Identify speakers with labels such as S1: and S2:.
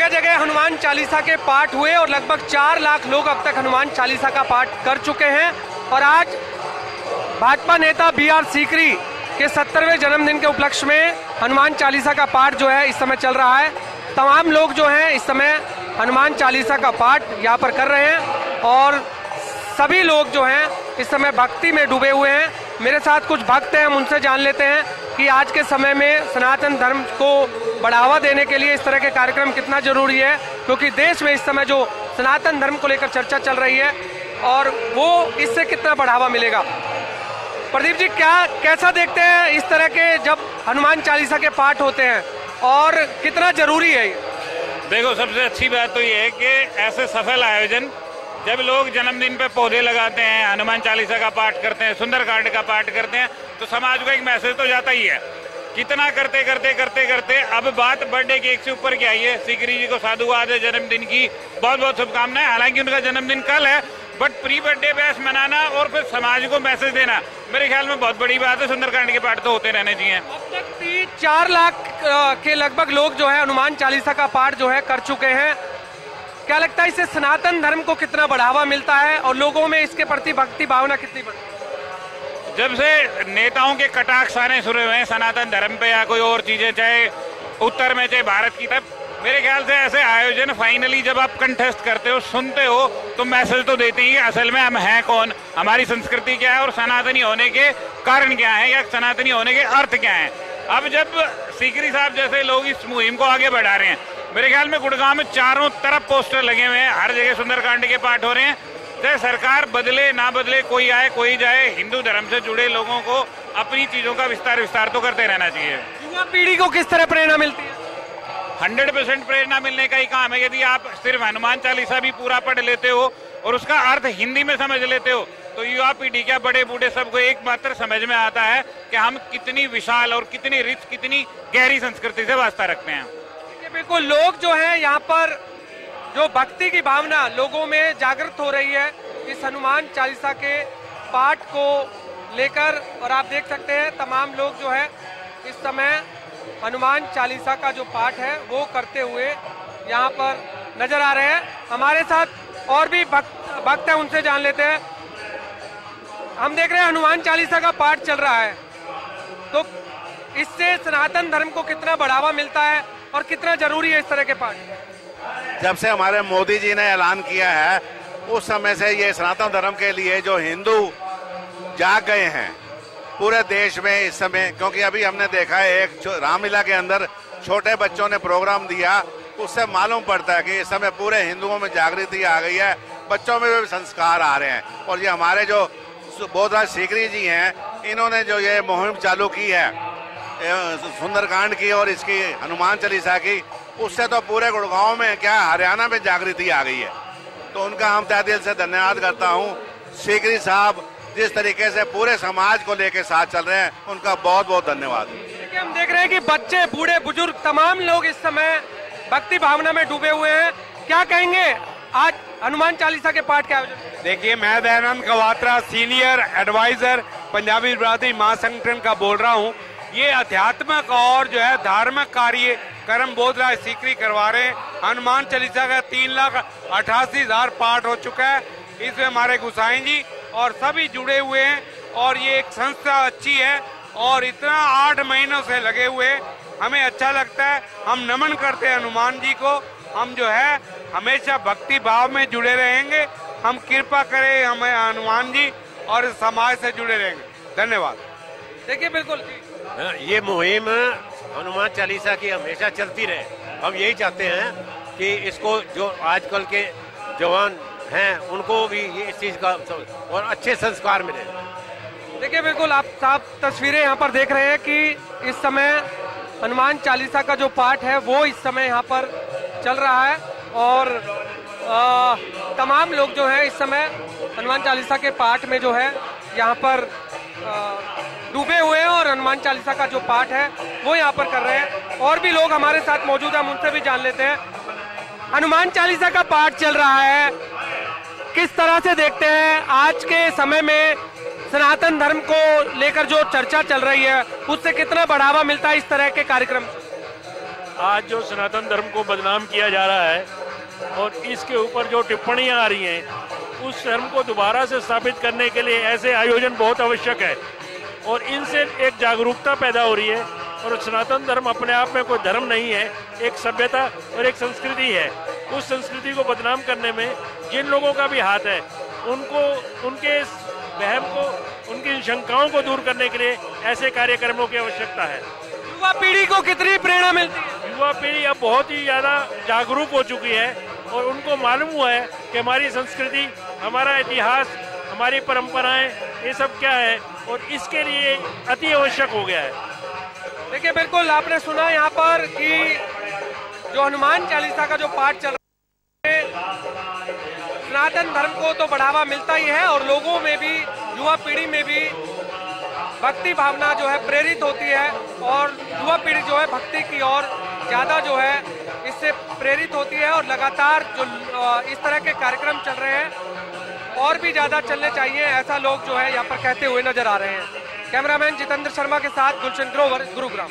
S1: जगह जगह हनुमान चालीसा के पाठ हुए और लगभग 4 लाख लोग अब तक हनुमान चालीसा का पाठ कर चुके हैं। और आज भाजपा नेता BR सीकरी के 70वें जन्मदिन के उपलक्ष्य में हनुमान चालीसा का पाठ जो है इस समय चल रहा है। तमाम लोग जो हैं इस समय हनुमान चालीसा का पाठ यहाँ पर कर रहे हैं और सभी लोग जो हैं इस समय भक्ति में डूबे हुए हैं। मेरे साथ कुछ भक्त हैं, हम उनसे जान लेते हैं कि आज के समय में सनातन धर्म को बढ़ावा देने के लिए इस तरह के कार्यक्रम कितना जरूरी है, क्योंकि देश में इस समय जो सनातन धर्म को लेकर चर्चा चल रही है और वो इससे कितना बढ़ावा मिलेगा। प्रदीप जी, कैसा देखते हैं इस तरह के जब हनुमान चालीसा के पाठ होते हैं और कितना जरूरी है?
S2: देखो, सबसे अच्छी बात तो ये है कि ऐसे सफल आयोजन जब लोग जन्मदिन पे पौधे लगाते हैं, हनुमान चालीसा का पाठ करते हैं, सुंदरकांड का पाठ करते हैं, तो समाज को एक मैसेज तो जाता ही है। कितना करते करते करते करते अब बात बर्थडे केक से ऊपर की आई है। सीकरी जी को साधुवाद है, जन्मदिन की बहुत बहुत शुभकामनाएं। हालांकि उनका जन्मदिन कल है, बट प्री बर्थडे बैश मनाना और फिर समाज को मैसेज देना मेरे ख्याल में बहुत बड़ी बात है। सुंदरकांड के पाठ तो होते रहने चाहिए।
S1: अब तक 4 लाख के लगभग लोग जो है हनुमान चालीसा का पाठ जो है कर चुके हैं। क्या लगता है इससे सनातन धर्म को कितना बढ़ावा मिलता है और लोगों में इसके प्रति भक्ति भावना कितनी बढ़ती है?
S2: जब से नेताओं के कटाक्ष आने शुरू हुए हैं सनातन धर्म पे या कोई और चीजें, चाहे उत्तर में चाहे भारत की, तब मेरे ख्याल से ऐसे आयोजन फाइनली जब आप कंटेस्ट करते हो, सुनते हो, तो मैसेज तो देते ही असल में हम हैं कौन, हमारी संस्कृति क्या है और सनातनी होने के कारण क्या है या सनातनी होने के अर्थ क्या है। अब जब सीकरी साहब जैसे लोग इस मुहिम को आगे बढ़ा रहे हैं, मेरे ख्याल में गुड़गांव में चारों तरफ पोस्टर लगे हुए हैं, हर जगह सुंदरकांड के पाठ हो रहे हैं। चाहे सरकार बदले ना बदले, कोई आए कोई जाए, हिंदू धर्म से जुड़े लोगों को अपनी चीजों का विस्तार तो करते रहना चाहिए।
S1: युवा पीढ़ी को किस तरह प्रेरणा मिलती है?
S2: 100% प्रेरणा मिलने का ही काम है। यदि आप सिर्फ हनुमान चालीसा भी पूरा पढ़ लेते हो और उसका अर्थ हिंदी में समझ लेते हो, तो युवा पीढ़ी क्या बड़े बूढ़े सबको एकमात्र समझ में आता है कि हम कितनी विशाल और कितनी रिच, कितनी गहरी संस्कृति से वास्ता रखते हैं।
S1: बिल्कुल, लोग जो है यहाँ पर जो भक्ति की भावना लोगों में जागृत हो रही है इस हनुमान चालीसा के पाठ को लेकर, और आप देख सकते हैं तमाम लोग जो है इस समय हनुमान चालीसा का जो पाठ है वो करते हुए यहाँ पर नजर आ रहे हैं। हमारे साथ और भी भक्त हैं, उनसे जान लेते हैं। हम देख रहे हैं हनुमान चालीसा का पाठ चल रहा है, तो इससे सनातन धर्म को कितना बढ़ावा मिलता है और कितना जरूरी है इस तरह के पाठ?
S3: जब से हमारे मोदी जी ने ऐलान किया है उस समय से ये सनातन धर्म के लिए जो हिंदू जाग गए हैं पूरे देश में इस समय, क्योंकि अभी हमने देखा है एक रामलीला के अंदर छोटे बच्चों ने प्रोग्राम दिया, उससे मालूम पड़ता है कि इस समय पूरे हिंदुओं में जागृति आ गई है, बच्चों में भी संस्कार आ रहे हैं। और ये हमारे जो बोधराज सीकरी जी हैं, इन्होंने जो ये मुहिम चालू की है सुंदरकांड की और इसकी हनुमान चालीसा की, उससे तो पूरे गुड़गांव में क्या हरियाणा में जागृति आ गई है। तो उनका हम तहे दिल से धन्यवाद करता हूँ। सीकरी साहब जिस तरीके से पूरे समाज को लेकर साथ चल रहे हैं, उनका बहुत बहुत धन्यवाद।
S1: देखिए, हम देख रहे हैं कि बच्चे, बूढ़े, बुजुर्ग तमाम लोग इस समय भक्ति भावना में डूबे हुए हैं। क्या कहेंगे आज हनुमान चालीसा के पाठ के आयोजन?
S4: देखिए, मैं दयानंद कवात्रा, सीनियर एडवाइजर पंजाबी बिरादरी महासंगठन का बोल रहा हूँ। ये अध्यात्मक और जो है धार्मिक कार्य कर्म बोधराज सीकरी करवा रहे हैं। हनुमान चालीसा का 3,88,000 पाठ हो चुका है। इसमें हमारे गुसाई जी और सभी जुड़े हुए हैं और ये एक संस्था अच्छी है और इतना 8 महीनों से लगे हुए, हमें अच्छा लगता है। हम नमन करते हैं हनुमान जी को। हम जो है हमेशा भक्ति भाव में जुड़े रहेंगे। हम कृपा करें हमें हनुमान जी और समाज से जुड़े रहेंगे। धन्यवाद।
S1: देखिए, बिल्कुल
S5: ये मुहिम हनुमान चालीसा की हमेशा चलती रहे। हम यही चाहते हैं कि इसको जो आजकल के जवान हैं उनको भी ये इस चीज का और अच्छे संस्कार मिले।
S1: देखिए, बिल्कुल आप साफ तस्वीरें यहाँ पर देख रहे हैं कि इस समय हनुमान चालीसा का जो पाठ है वो इस समय यहाँ पर चल रहा है और तमाम लोग जो है इस समय हनुमान चालीसा के पाठ में जो है यहाँ पर डूबे हुए हैं और हनुमान चालीसा का जो पाठ है वो यहाँ पर कर रहे हैं। और भी लोग हमारे साथ मौजूद हैं, हम उनसे भी जान लेते हैं। हनुमान चालीसा का पाठ चल रहा है, किस तरह से देखते हैं आज के समय में सनातन धर्म को लेकर जो चर्चा चल रही है उससे कितना बढ़ावा मिलता है इस तरह के कार्यक्रम?
S6: आज जो सनातन धर्म को बदनाम किया जा रहा है और इसके ऊपर जो टिप्पणियां आ रही हैं, उस धर्म को दोबारा से स्थापित करने के लिए ऐसे आयोजन बहुत आवश्यक है और इनसे एक जागरूकता पैदा हो रही है। और सनातन धर्म अपने आप में कोई धर्म नहीं है, एक सभ्यता और एक संस्कृति है। उस संस्कृति को बदनाम करने में जिन लोगों का भी हाथ है, उनको उनके वहम को, उनकी शंकाओं को दूर करने के लिए ऐसे कार्यक्रमों की आवश्यकता है।
S1: युवा पीढ़ी को कितनी प्रेरणा मिलती है?
S6: युवा पीढ़ी अब बहुत ही ज्यादा जागरूक हो चुकी है और उनको मालूम हुआ है कि हमारी संस्कृति, हमारा इतिहास, हमारी परंपराएं, ये सब क्या है और इसके लिए अति आवश्यक हो गया है।
S1: देखिए, बिल्कुल आपने सुना यहाँ पर कि जो हनुमान चालीसा का जो पाठ चल रहा है, सनातन धर्म को तो बढ़ावा मिलता ही है और लोगों में भी, युवा पीढ़ी में भी भक्ति भावना जो है प्रेरित होती है और युवा पीढ़ी जो है भक्ति की ओर ज़्यादा जो है इससे प्रेरित होती है और लगातार जो इस तरह के कार्यक्रम चल रहे हैं और भी ज़्यादा चलने चाहिए, ऐसा लोग जो है यहाँ पर कहते हुए नजर आ रहे हैं। कैमरामैन जितेंद्र शर्मा के साथ गुलशन ग्रोवर, गुरुग्राम।